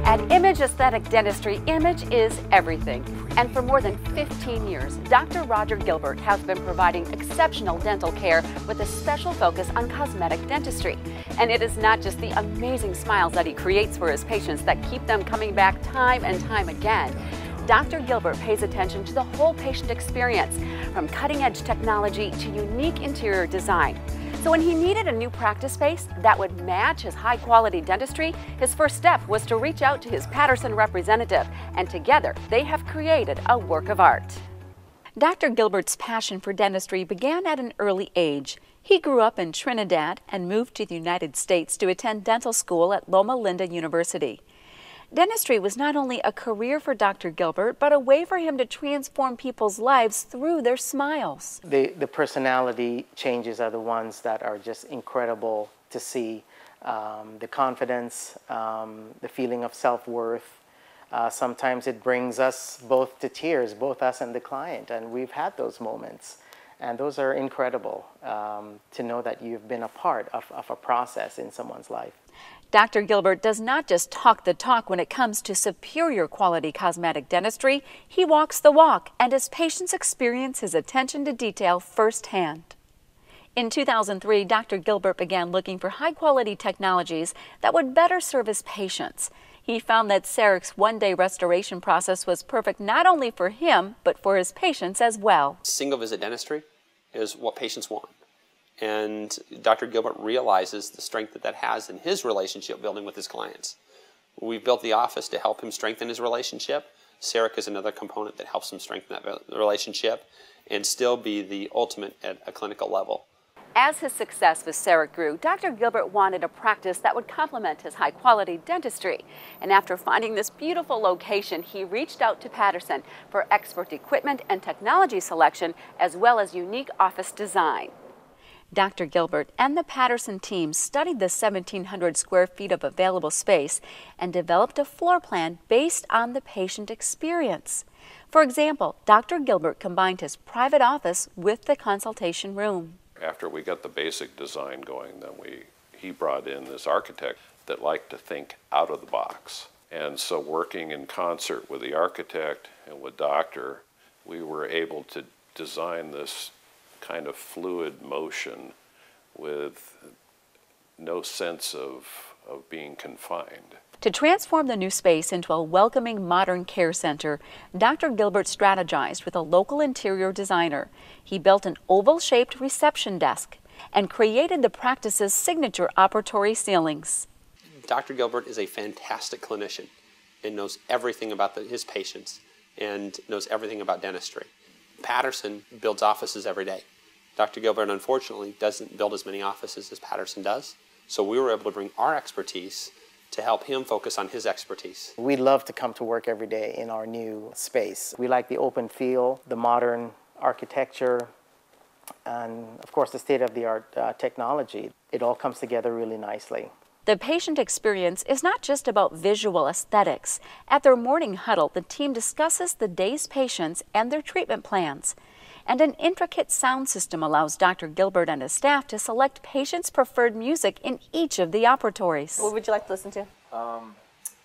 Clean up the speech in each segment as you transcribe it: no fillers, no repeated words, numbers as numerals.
At Image Aesthetic Dentistry, image is everything. And for more than 15 years, Dr. Roger Gilbert has been providing exceptional dental care with a special focus on cosmetic dentistry. And it is not just the amazing smiles that he creates for his patients that keep them coming back time and time again. Dr. Gilbert pays attention to the whole patient experience, from cutting-edge technology to unique interior design. So when he needed a new practice space that would match his high-quality dentistry, his first step was to reach out to his Patterson representative, and together they have created a work of art. Dr. Gilbert's passion for dentistry began at an early age. He grew up in Trinidad and moved to the United States to attend dental school at Loma Linda University. Dentistry was not only a career for Dr. Gilbert, but a way for him to transform people's lives through their smiles. The personality changes are the ones that are just incredible to see. The confidence, the feeling of self-worth. Sometimes it brings us both to tears, both us and the client, and we've had those moments. And those are incredible to know that you've been a part of a process in someone's life. Dr. Gilbert does not just talk the talk when it comes to superior quality cosmetic dentistry. He walks the walk, and his patients experience his attention to detail firsthand. In 2003, Dr. Gilbert began looking for high-quality technologies that would better serve his patients. He found that CEREC's one-day restoration process was perfect not only for him, but for his patients as well. Single-visit dentistry is what patients want. And Dr. Gilbert realizes the strength that that has in his relationship building with his clients. We've built the office to help him strengthen his relationship. CEREC is another component that helps him strengthen that relationship and still be the ultimate at a clinical level. As his success with CEREC grew, Dr. Gilbert wanted a practice that would complement his high-quality dentistry. And after finding this beautiful location, he reached out to Patterson for expert equipment and technology selection, as well as unique office design. Dr. Gilbert and the Patterson team studied the 1,700 square feet of available space and developed a floor plan based on the patient experience. For example, Dr. Gilbert combined his private office with the consultation room. After we got the basic design going, then he brought in this architect that liked to think out of the box. And so working in concert with the architect and with Doctor, we were able to design this kind of fluid motion with no sense of being confined. To transform the new space into a welcoming modern care center, Dr. Gilbert strategized with a local interior designer. He built an oval-shaped reception desk and created the practice's signature operatory ceilings. Dr. Gilbert is a fantastic clinician and knows everything about his patients and knows everything about dentistry. Patterson builds offices every day. Dr. Gilbert, unfortunately, doesn't build as many offices as Patterson does, so we were able to bring our expertise to help him focus on his expertise. We love to come to work every day in our new space. We like the open feel, the modern architecture, and of course the state-of-the-art technology. It all comes together really nicely. The patient experience is not just about visual aesthetics. At their morning huddle, the team discusses the day's patients and their treatment plans. And an intricate sound system allows Dr. Gilbert and his staff to select patients' preferred music in each of the operatories. What would you like to listen to?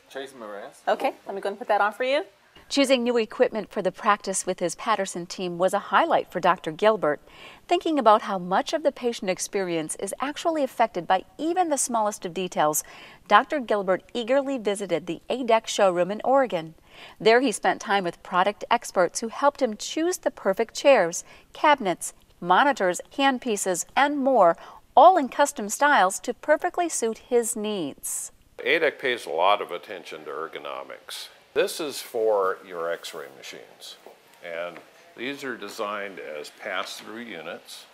Tracy Moraz. Okay, let me go and put that on for you. Choosing new equipment for the practice with his Patterson team was a highlight for Dr. Gilbert. Thinking about how much of the patient experience is actually affected by even the smallest of details, Dr. Gilbert eagerly visited the A-dec showroom in Oregon. There he spent time with product experts who helped him choose the perfect chairs, cabinets, monitors, handpieces, and more, all in custom styles to perfectly suit his needs. A-dec pays a lot of attention to ergonomics. This is for your x-ray machines, and these are designed as pass-through units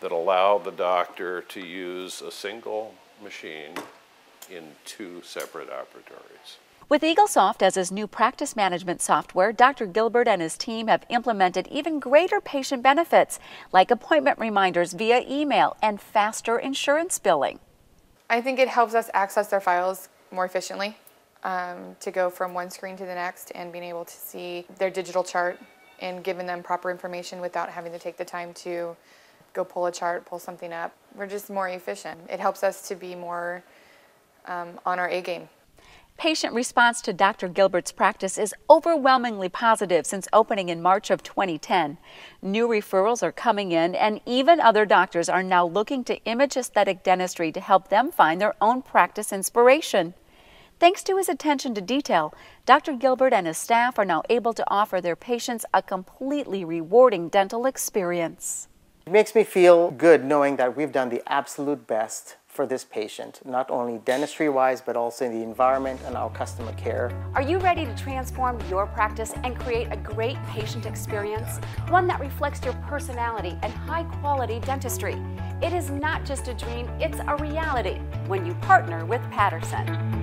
that allow the doctor to use a single machine in 2 separate operatories. With EagleSoft as his new practice management software, Dr. Gilbert and his team have implemented even greater patient benefits, like appointment reminders via email and faster insurance billing. I think it helps us access their files more efficiently, to go from one screen to the next and being able to see their digital chart and giving them proper information without having to take the time to go pull a chart, pull something up. We're just more efficient. It helps us to be more on our A game. Patient response to Dr. Gilbert's practice is overwhelmingly positive since opening in March of 2010. New referrals are coming in, and even other doctors are now looking to Image Aesthetic Dentistry to help them find their own practice inspiration. Thanks to his attention to detail, Dr. Gilbert and his staff are now able to offer their patients a completely rewarding dental experience. It makes me feel good knowing that we've done the absolute best for this patient, not only dentistry-wise, but also in the environment and our customer care. Are you ready to transform your practice and create a great patient experience? One that reflects your personality and high-quality dentistry. It is not just a dream, it's a reality when you partner with Patterson.